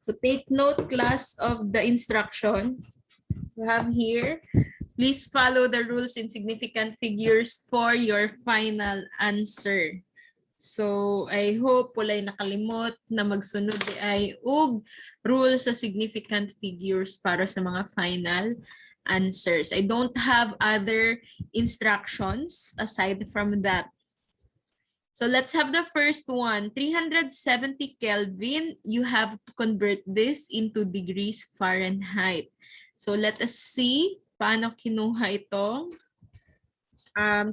So take note, class, of the instruction you have here. Please follow the rules in significant figures for your final answer. So, I hope walay nakalimot na magsunod ay rule sa significant figures para sa mga final answers. I don't have other instructions aside from that. So, let's have the first one. 370 Kelvin, you have to convert this into degrees Fahrenheit. So, let us see paano kinuha itong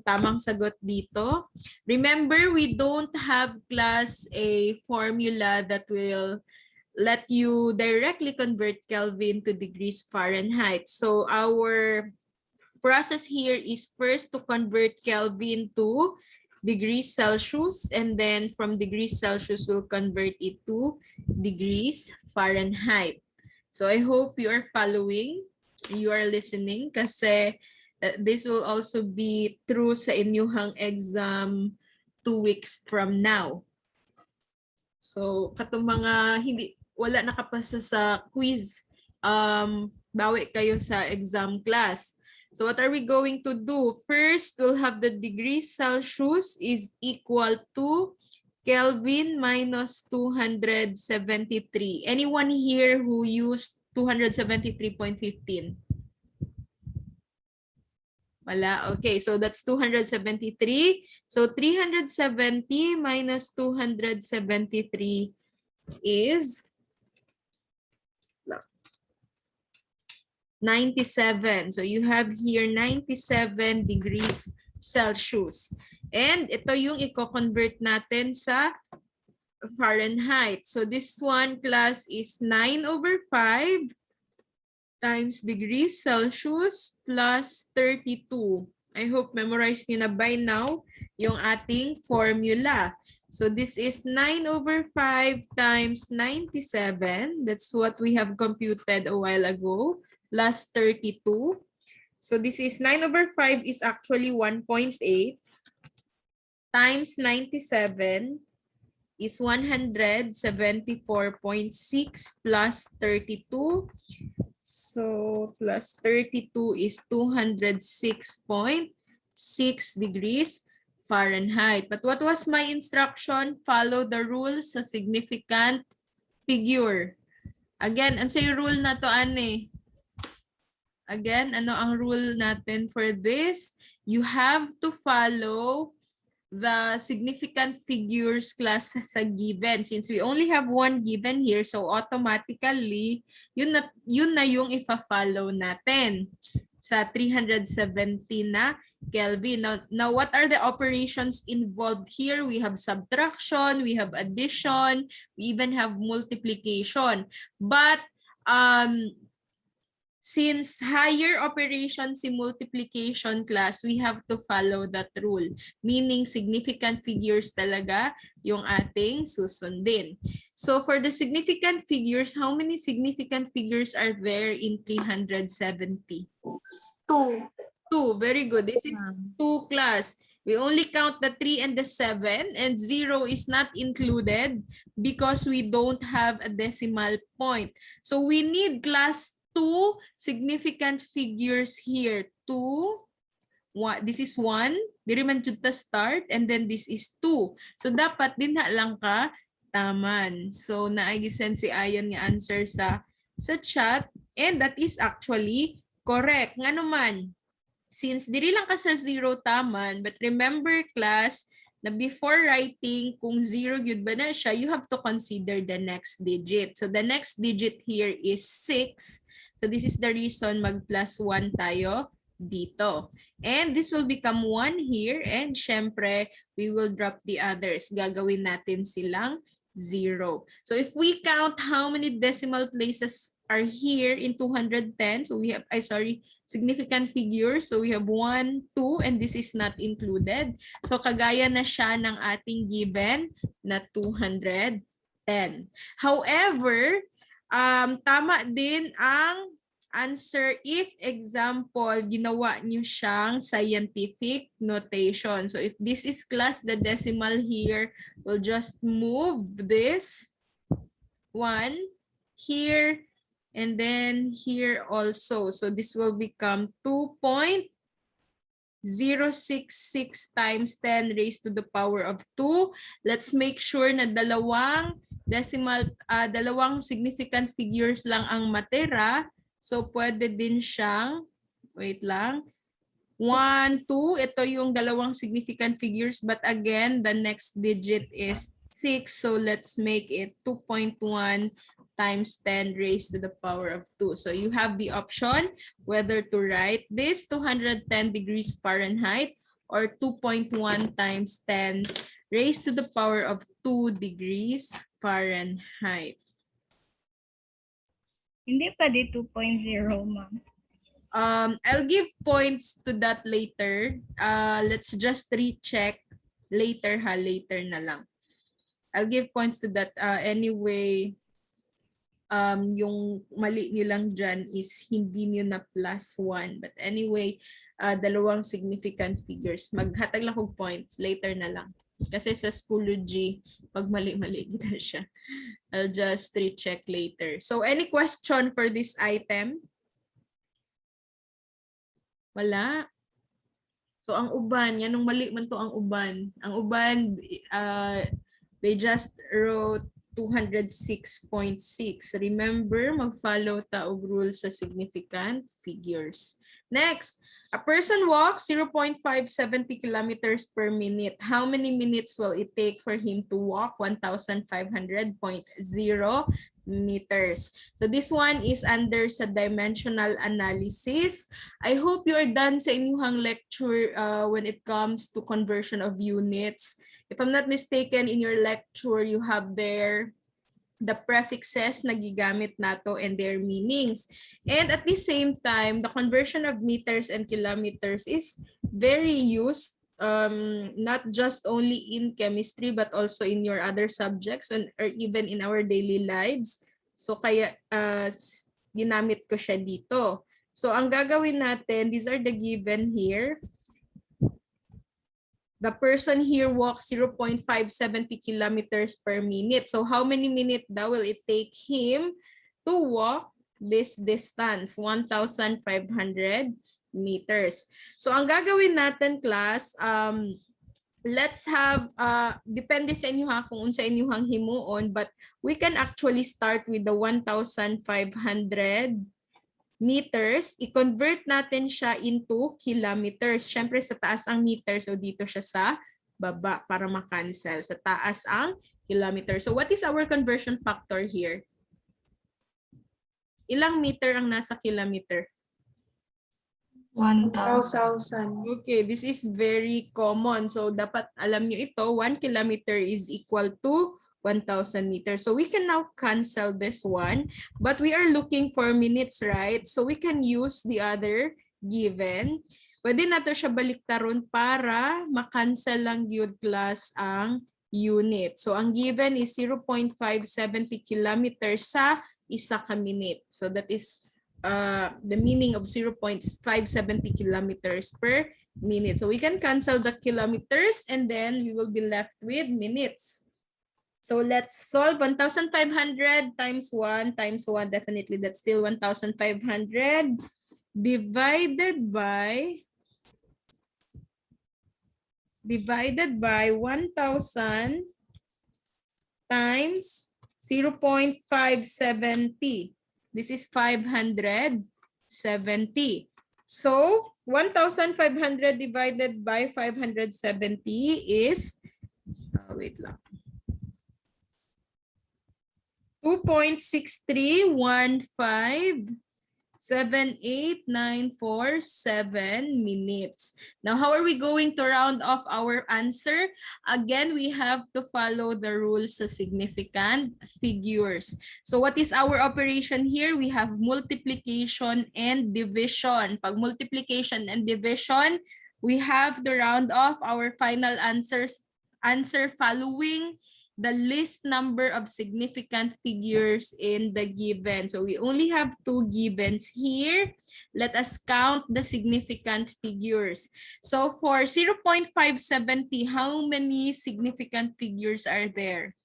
tamang sagot dito. Remember, we don't have class a formula that will let you directly convert Kelvin to degrees Fahrenheit. So our process here is first to convert Kelvin to degrees Celsius, and then from degrees Celsius, we'll convert it to degrees Fahrenheit. So I hope you are following, you are listening, kasi this will also be true sa inyuhang exam 2 weeks from now. So, katong mga wala nakapasa sa quiz, bawi kayo sa exam class. So, what are we going to do? First, we'll have the degrees Celsius is equal to Kelvin minus 273. Anyone here who used 273.15? Wala. Okay, so that's 273. So 370 minus 273 is 97. So you have here 97 degrees Celsius. And ito yung i-convert natin sa Fahrenheit. So this one, class, is 9/5 times degrees Celsius plus 32. I hope memorized niyo na by now yung ating formula. So this is 9/5 times 97. That's what we have computed a while ago. Plus 32. So this is 9/5 is actually 1.8 times 97 is 174.6 plus 32. So, plus 32 is 206.6 degrees Fahrenheit. But what was my instruction? Follow the rules sa significant figure. Again, ano yung rule na to, Ane? Again, ano ang rule natin for this? You have to follow the significant figures class sa given. Since we only have one given here, so automatically, yun na yung ifa-follow natin sa 370 na Kelvin. Now, what are the operations involved here? We have subtraction, we have addition, we even have multiplication. But, since higher operation si multiplication class, we have to follow that rule. Meaning significant figures talaga yung ating susundin. So for the significant figures, how many significant figures are there in 370? 2. 2. Very good. This is 2 class. We only count the 3 and the 7, and 0 is not included because we don't have a decimal point. So we need class 2 significant figures here. 2, this is 1, diri man jud ta start, and then this is 2. So dapat dinha lang ka taman. So naay-send si Ayan nga answer sa chat, and that is actually correct. Nga naman, since diri lang ka sa 0 taman, but remember class, na before writing, kung 0 yun ba na siya, you have to consider the next digit. So the next digit here is 6. So this is the reason mag plus 1 tayo dito. And this will become 1 here, and syempre, we will drop the others. Gagawin natin silang 0. So if we count how many decimal places are here in 210, so we have, significant figures. So we have 1, 2, and this is not included. So kagaya na siya ng ating given na 210. However, tama din ang answer if, example, ginawa niyo siyang scientific notation. So if this is class, the decimal here will just move this 1 here, and then here also. So this will become 2.066 times 10 raised to the power of 2. Let's make sure na dalawang significant figures lang ang matira. So pwede din siyang, wait lang, 1, 2, ito yung dalawang significant figures, but again, the next digit is 6. So let's make it 2.1 times 10 raised to the power of 2. So you have the option whether to write this 210 degrees Fahrenheit or 2.1 times 10 raised to the power of 2 degrees Fahrenheit. Hindi pa di 2.0, ma'am. I'll give points to that later. Let's just recheck later ha, later na lang. I'll give points to that anyway. Yung mali nyo lang dyan is hindi nyo na plus 1. But anyway, dalawang significant figures. Maghatag lang kong points later na lang. Kasi sa Schoology, pag mali-mali kita siya. I'll just recheck later. So any question for this item? Wala. So ang uban, yan nung mali man to ang uban. Ang uban, they just wrote 206.6. Remember, mag-follow ta og rule sa significant figures. Next, a person walks 0.570 kilometers per minute. How many minutes will it take for him to walk 1,500.0 meters? So this one is under sa dimensional analysis. I hope you are done sa inyong lecture when it comes to conversion of units. If I'm not mistaken, in your lecture, you have there the prefixes na gigamit nato and their meanings. And at the same time, the conversion of meters and kilometers is very used, not just only in chemistry, but also in your other subjects or even in our daily lives. So kaya ginamit ko siya dito. So ang gagawin natin, these are the given here. The person here walks 0.570 kilometers per minute. So how many minutes daw will it take him to walk this distance? 1,500 meters. So ang gagawin natin, class, let's have, depende sa inyo ha kung unsa inyong himuon, but we can actually start with the 1,500 meters, i-convert natin siya into kilometers. Siyempre sa taas ang meters, so dito siya sa baba para ma-cancel. Sa taas ang kilometers. So what is our conversion factor here? Ilang meter ang nasa kilometer? 1,000. Okay, this is very common. So dapat alam nyo ito, 1 kilometer is equal to 1,000 meters. So we can now cancel this one, but we are looking for minutes, right? So we can use the other given. Pwede nato siya baliktaron para ma-cancel lang yun class ang unit. So ang given is 0.570 kilometers sa isa ka minute. So that is the meaning of 0.570 kilometers per minute. So we can cancel the kilometers and then we will be left with minutes. So let's solve 1,500 times 1 times 1. Definitely that's still 1,500 divided by 1,000 times 0.570. This is 570. So 1,500 divided by 570 is, wait lang. 2.63157894.7 minutes. Now, how are we going to round off our answer? Again, we have to follow the rules of significant figures. So what is our operation here? We have multiplication and division. Pag multiplication and division, we have to round off our final answer following the least number of significant figures in the given. So we only have 2 givens here. Let us count the significant figures. So for 0.570, how many significant figures are there?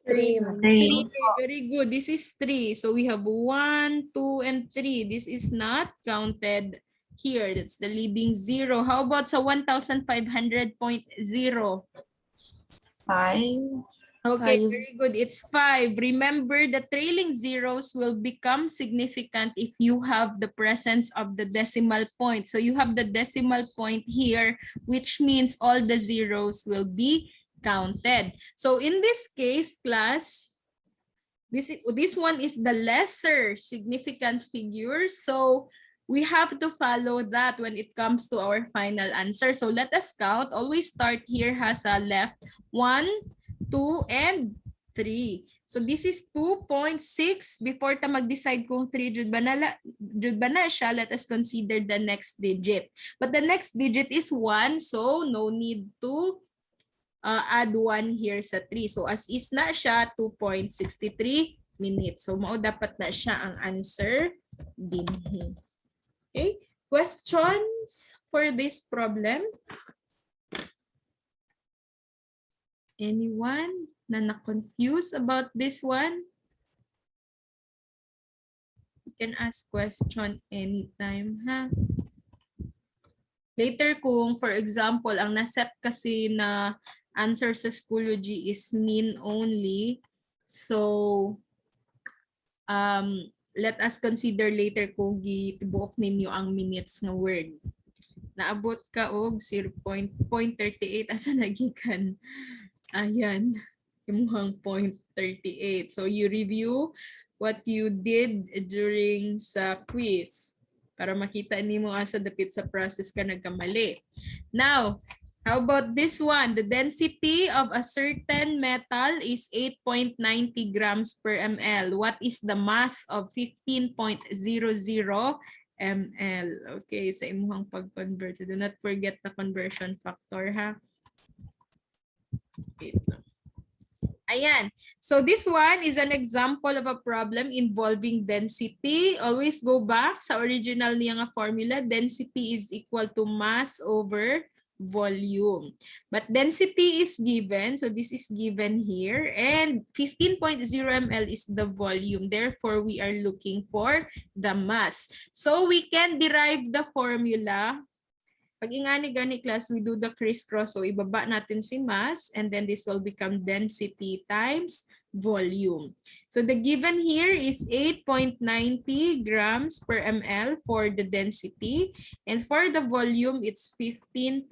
3. Okay, very good. This is 3. So we have 1, 2, and 3. This is not counted here. That's the leading 0. How about sa 1,500.0? 5. Okay, 5. very good. It's 5. Remember, the trailing zeros will become significant if you have the presence of the decimal point. So you have the decimal point here, which means all the zeros will be counted. So in this case, class, this one is the lesser significant figure. So we have to follow that when it comes to our final answer. So let us count. Always start here has a left 1, 2, and 3. So this is 2.6. Before ta mag-decide kung 3 jud ba na siya, let us consider the next digit. But the next digit is 1, so no need to add 1 here sa 3. So as is na siya, 2.63 minutes. So mao dapat na siya ang answer din. Okay? Questions for this problem? Anyone na na-confuse about this one? You can ask question anytime, ha? Later kung, for example, ang naset kasi na answer sa Schoology is mean only. So, let us consider later kung gitibuok ninyo ang minutes na word. Naabot ka og 0.38 asa nagikan. Ayan, imuhang 0.38. So you review what you did during sa quiz para makita nimo asa dapit sa process ka nagkamali. Now, how about this one? The density of a certain metal is 8.90 grams per ml. What is the mass of 15.00 ml? Okay, sa imuhang pag-convert. So do not forget the conversion factor, ha? Ayan. So this one is an example of a problem involving density. Always go back sa original niya nga formula. Density is equal to mass over volume. But density is given. So this is given here. And 15.0 ml is the volume. Therefore, we are looking for the mass. So we can derive the formula. Pag ingani-gani class, we do the crisscross. So ibaba natin si mass and then this will become density times volume. So the given here is 8.90 grams per ml for the density. And for the volume, it's 15.00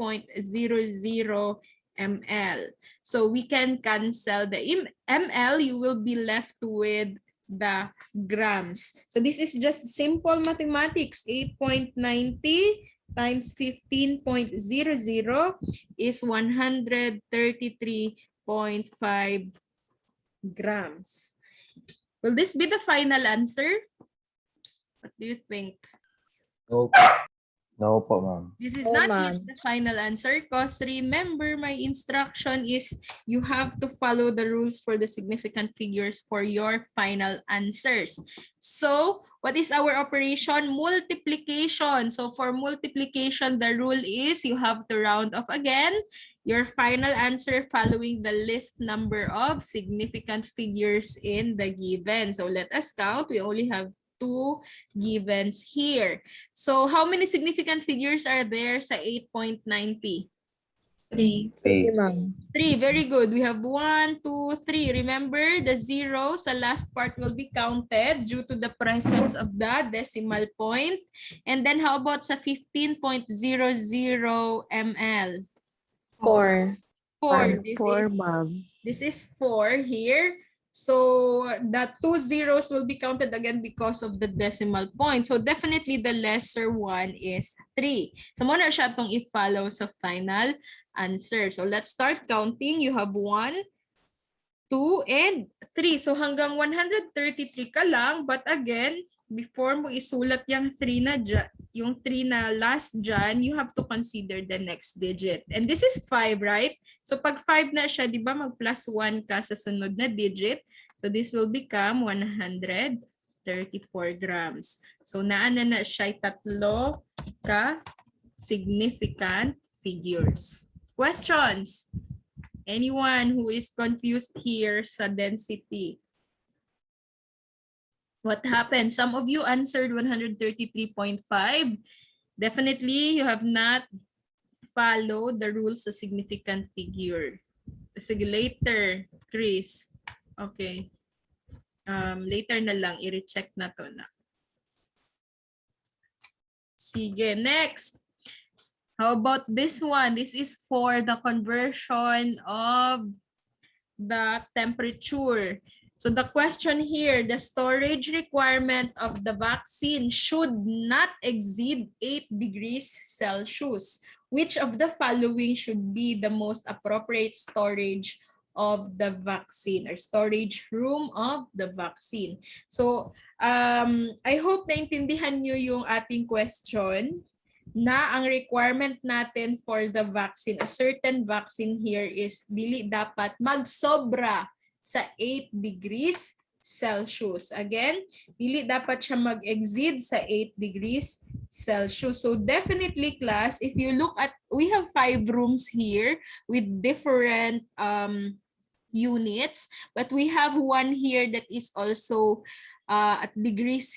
ml. So we can cancel the ml. You will be left with the grams. So this is just simple mathematics. 8.90 times 15.00 is 133.5 grams. Will this be the final answer? What do you think? No, no po, ma'am. This is not yet the final answer because remember my instruction is you have to follow the rules for the significant figures for your final answers. So what is our operation? Multiplication. So for multiplication, the rule is you have to round off again your final answer following the list number of significant figures in the given. So let us count. We only have 2 givens here. So how many significant figures are there sa 8.90? 3. 3. 3. Very good. We have 1, 2, 3. Remember, the 0 sa last part will be counted due to the presence of the decimal point. And then how about sa 15.00 ml? 4. 4. 4, ma'am. This is 4 here. So the 2 zeros will be counted again because of the decimal point. So definitely the lesser one is 3. So muna siya itong i-follow sa final answer. So let's start counting. You have 1, 2, and 3. So hanggang 133 ka lang. But again, before mo isulat yung 3 na yung 3 na last dyan, you have to consider the next digit. And this is 5, right? So pag 5 na siya, di ba mag plus 1 ka sa sunod na digit. So this will become 134 grams. So naana na siya 3 ka significant figures. Questions? Anyone who is confused here sa density? What happened? Some of you answered 133.5. Definitely, you have not followed the rules sa significant figure. Sige, later, Chris. Okay. Later na lang, i-recheck na to na. Sige, next. How about this one? This is for the conversion of the temperature. So the question here, the storage requirement of the vaccine should not exceed 8 degrees Celsius. Which of the following should be the most appropriate storage of the vaccine or storage room of the vaccine? So I hope naintindihan nyo yung ating question na ang requirement natin for the vaccine, a certain vaccine here is dili dapat magsobra sa 8 degrees Celsius. Again, dili dapat siya mag-exceed sa 8 degrees Celsius. So definitely class, if you look at, we have 5 rooms here with different units, but we have one here that is also at degrees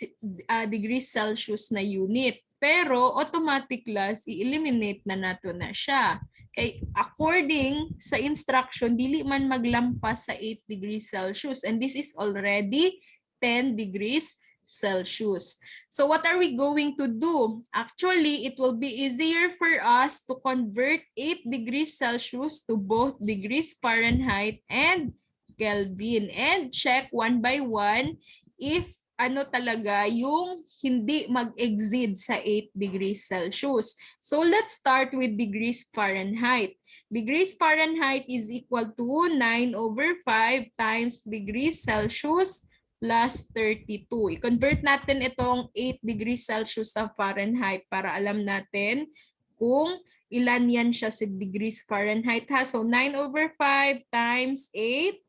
Celsius na unit. Pero automatic class, i-eliminate na nato na siya. Okay, according sa instruction, dili man maglampas sa 8 degrees Celsius, and this is already 10 degrees Celsius. So what are we going to do? Actually, it will be easier for us to convert 8 degrees Celsius to both degrees Fahrenheit and Kelvin, and check one by one if ano talaga yung hindi mag-exceed sa 8 degrees Celsius. So let's start with degrees Fahrenheit. Degrees Fahrenheit is equal to 9/5 times degrees Celsius plus 32. I-convert natin itong 8 degrees Celsius sa Fahrenheit para alam natin kung ilan yan siya sa degrees Fahrenheit. Ha? So 9/5 times 8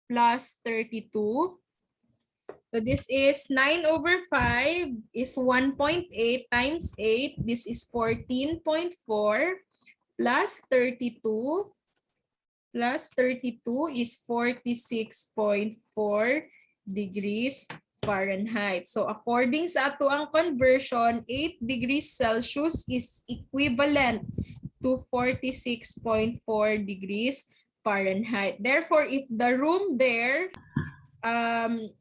plus 32. So this is 9/5 is 1.8 times 8. This is 14.4 plus 32. Plus 32 is 46.4 degrees Fahrenheit. So according sa ato ang conversion, 8 degrees Celsius is equivalent to 46.4 degrees Fahrenheit. Therefore, if the room there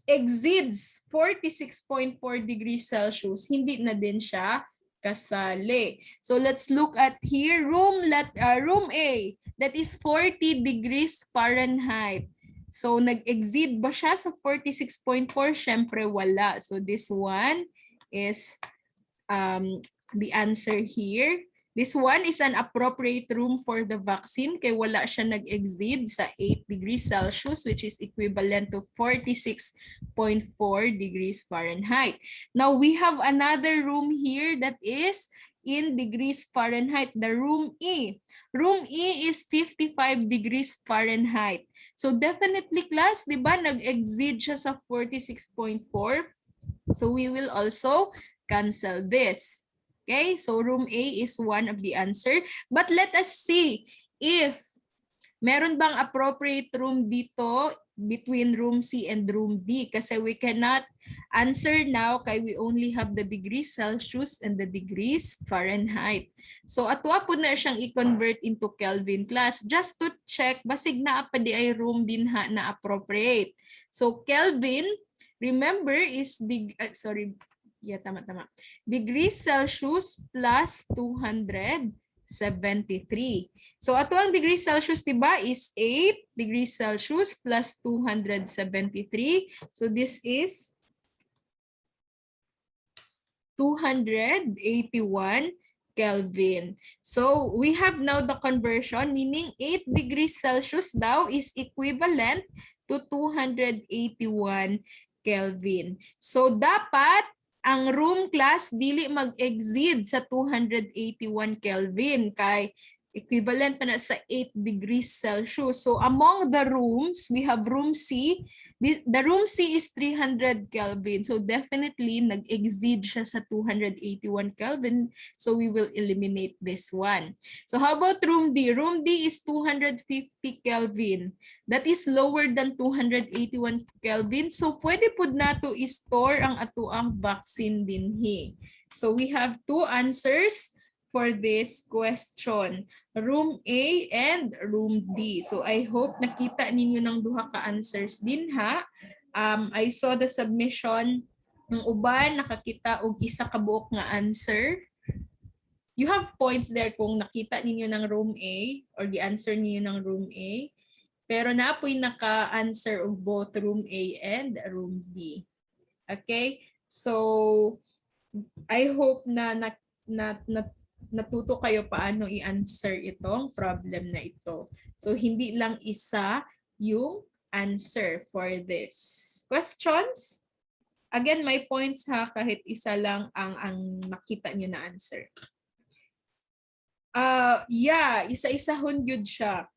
exceeds 46.4 degrees Celsius, hindi na din siya kasali. So let's look at here, room A, that is 40 degrees Fahrenheit. So nag-exceed ba siya sa 46.4? Syempre wala. So this one is the answer here. This one is an appropriate room for the vaccine kaya wala siya nag-exceed sa 8 degrees Celsius, which is equivalent to 46.4 degrees Fahrenheit. Now we have another room here that is in degrees Fahrenheit, the room E. Room E is 55 degrees Fahrenheit. So definitely class, di ba, nag-exceed siya sa 46.4. So we will also cancel this. Okay, so room A is one of the answer. But let us see if meron bang appropriate room dito between room C and room D. Kasi we cannot answer now kaya we only have the degrees Celsius and the degrees Fahrenheit. So atwa po na siyang i-convert into Kelvin class. Just to check, basig na pa di ay room din ha na appropriate. So Kelvin, remember is tama. Degrees Celsius plus 273. So ato ang degrees Celsius diba is 8 degrees Celsius plus 273. So this is 281 Kelvin. So we have now the conversion, meaning 8 degrees Celsius daw is equivalent to 281 Kelvin. So dapat ang room class dili mag-exceed sa 281 Kelvin kay Equivalent pa na sa 8 degrees Celsius. So among the rooms, we have room C. The room C is 300 Kelvin. So definitely nag-exceed siya sa 281 Kelvin. So we will eliminate this one. So how about room D? Room D is 250 Kelvin. That is lower than 281 Kelvin. So pwede po na to i-store ang atuang vaccine dinhi. So we have two answers for this question. Room A and room D. So I hope nakita ninyo ng duha ka answers din ha. I saw the submission ng uban nakakita og isa ka buok nga answer. You have points there kung nakita ninyo ng room A or gi-answer ninyo ng room A. Pero naapoy naka-answer of both room A and room B. Okay? So I hope na natuto kayo paano i-answer itong problem na ito. So, hindi lang isa yung answer for this. Questions? Again, my points ha, kahit isa lang ang makita nyo na answer. Yeah, isa-isa hundyod siya.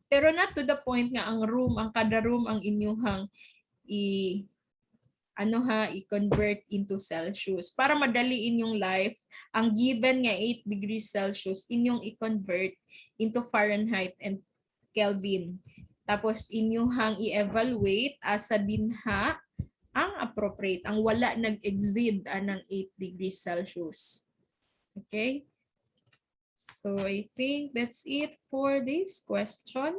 Pero not to the point nga ang kada room ang inyuhang i-convert into Celsius. Para madali inyong life, ang given nga 8 degrees Celsius, inyong i-convert into Fahrenheit and Kelvin. Tapos inyong i-evaluate asa dinha ang appropriate, ang wala nag-exceed ng 8 degrees Celsius. Okay? So I think that's it for this question.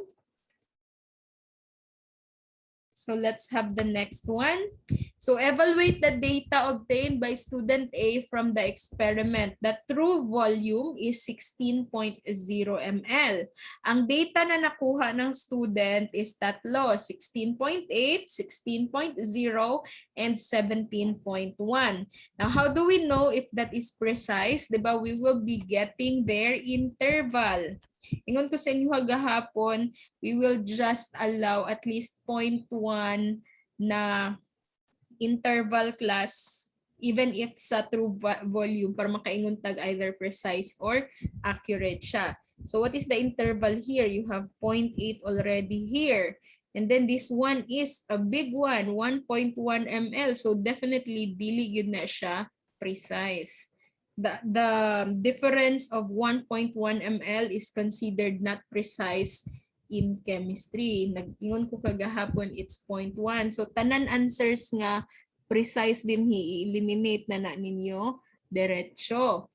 So let's have the next one. So evaluate the data obtained by student A from the experiment. The true volume is 16.0 ml. Ang data na nakuha ng student is tatlo, 16.8, 16.0, and 17.1. Now, how do we know if that is precise? Diba? We will be getting their interval. Ingon ko sa inyo gahapon, we will just allow at least 0.1 na interval class even if sa true volume para makaingon tag either precise or accurate siya. So what is the interval here? You have 0.8 already here. And then this one is a big one, 1.1 ml. So definitely dili yun na siya precise. The difference of 1.1 ml is considered not precise in chemistry. Nag-ingon ko kagahapon, it's 0.1. So tanan answers nga precise din i-eliminate na ninyo diretso.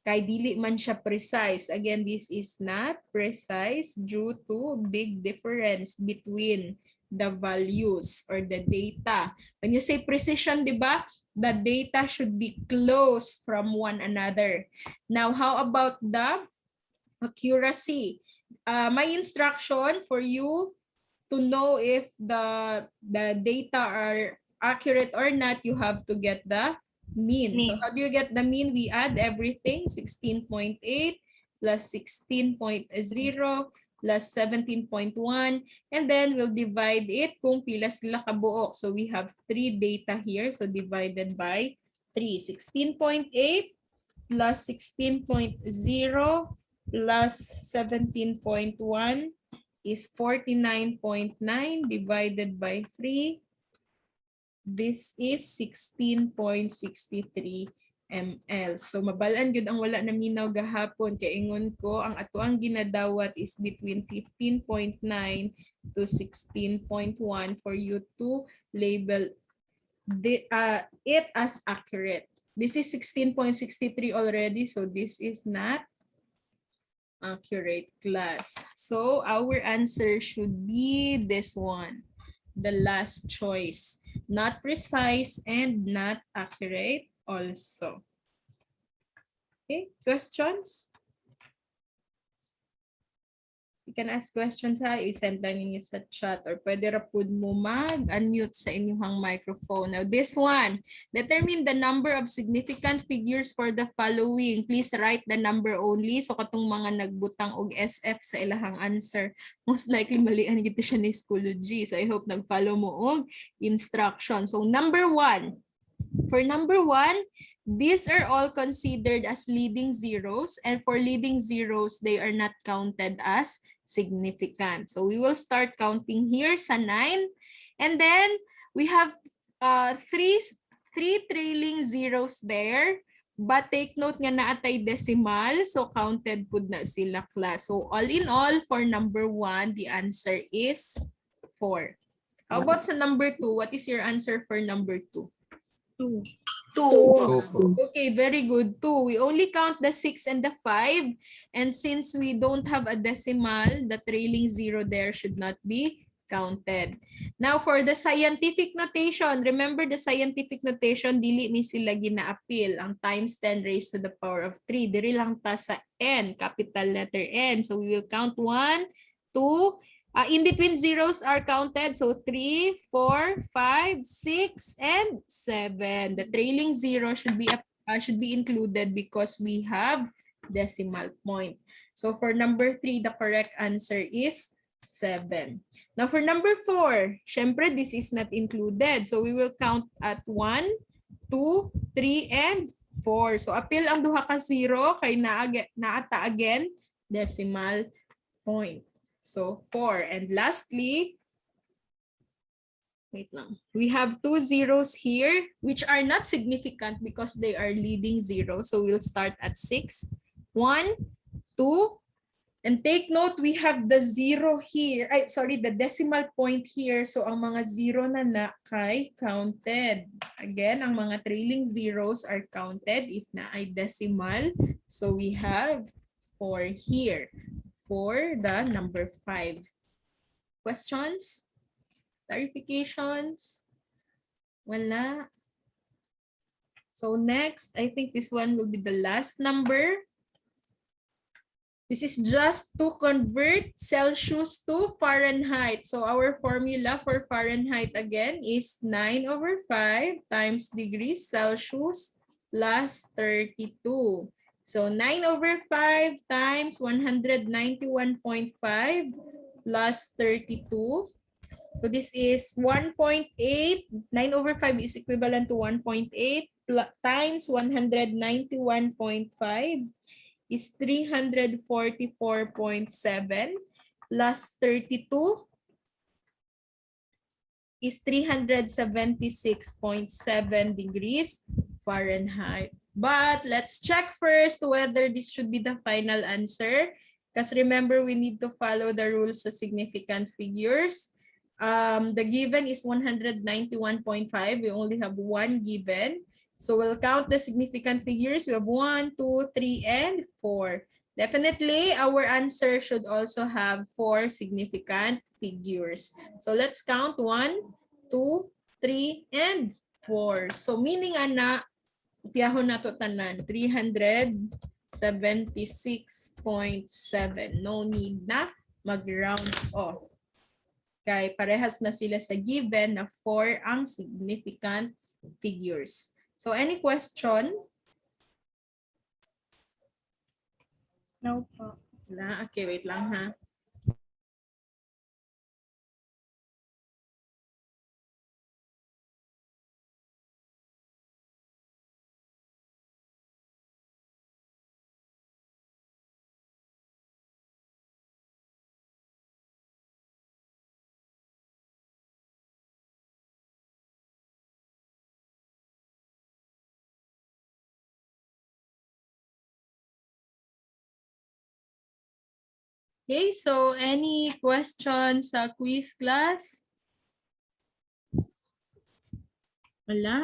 Kay dili man siya precise. Again, this is not precise due to big difference between the values or the data. When you say precision, di ba? The data should be close from one another. Now, how about the accuracy? My instruction for you to know if the data are accurate or not, you have to get the mean. So how do you get the mean? We add everything, 16.8 plus 16.0 plus 17.1, and then we'll divide it kung pila sila kabuok. So we have 3 data here, so divided by 3. 16.8 plus 16.0 plus 17.1 is 49.9 divided by 3. This is 16.63 ml. So mabalaan gyud ang wala na minaw gahapon kay ingon ko ang atoang ginadawat is between 15.9 to 16.1 for you to label it as accurate. This is 16.63 already, so this is not accurate class. So our answer should be this one, the last choice. Not precise and not accurate also. Okay, questions? You can ask questions ha, i-send lang ninyo sa chat or pwede rapod mo mag-unmute sa inyong microphone. Now this one, determine the number of significant figures for the following. Please write the number only. So katong mga nagbutang og SF sa ilahang answer, most likely malian gito siya ni Schoology. So I hope nag-follow mo og instruction. So number 1, For number 1, these are all considered as leading zeros, and for leading zeros, they are not counted as significant. So we will start counting here sa 9, and then we have three trailing zeros there, but take note nga naatay decimal, so counted pud na sila class. So all in all, for number 1, the answer is 4. How about sa number 2? What is your answer for number 2? 2. 2 po. Okay, very good. 2. We only count the 6 and the 5. And since we don't have a decimal, the trailing zero there should not be counted. Now, for the scientific notation, remember the scientific notation, dili ni sila gina-appeal. Ang times 10 raised to the power of 3. Diri lang ta sa N, capital letter N. So we will count 1, 2, in between zeros are counted. So 3, 4, 5, 6, and 7. The trailing zero should be included because we have decimal point. So for number 3, the correct answer is 7. Now for number 4, syempre this is not included. So we will count at 1, 2, 3, and 4. So appeal ang duha ka zero kay naata again decimal point. So 4. And lastly, wait lang. We have 2 zeros here which are not significant because they are leading zero. So we'll start at 6. 1, 2, and take note we have the zero here. The decimal point here. So ang mga zero na kay counted. Again, ang mga trailing zeros are counted if na ay decimal. So we have 4 here for the number 5. Questions? Clarifications? Wala. So next, I think this one will be the last number. This is just to convert Celsius to Fahrenheit. So our formula for Fahrenheit again is 9/5 times degrees Celsius plus 32. So 9/5 times 191.5 plus 32. So this is 1.8. 9/5 is equivalent to 1.8 times 191.5 is 344.7 plus 32 is 376.7 degrees Fahrenheit. But let's check first whether this should be the final answer. Because remember, we need to follow the rules of significant figures. The given is 191.5. We only have one given. So we'll count the significant figures. We have 1, 2, 3, and 4. Definitely, our answer should also have 4 significant figures. So let's count 1, 2, 3, and 4. So meaning ana, piyahon na to tanan, 376.7. No need na mag-round off. Kaya parehas na sila sa given na 4 ang significant figures. So any question? No po. Wala. Okay, wait lang ha. Okay, so any questions sa quiz class? Wala.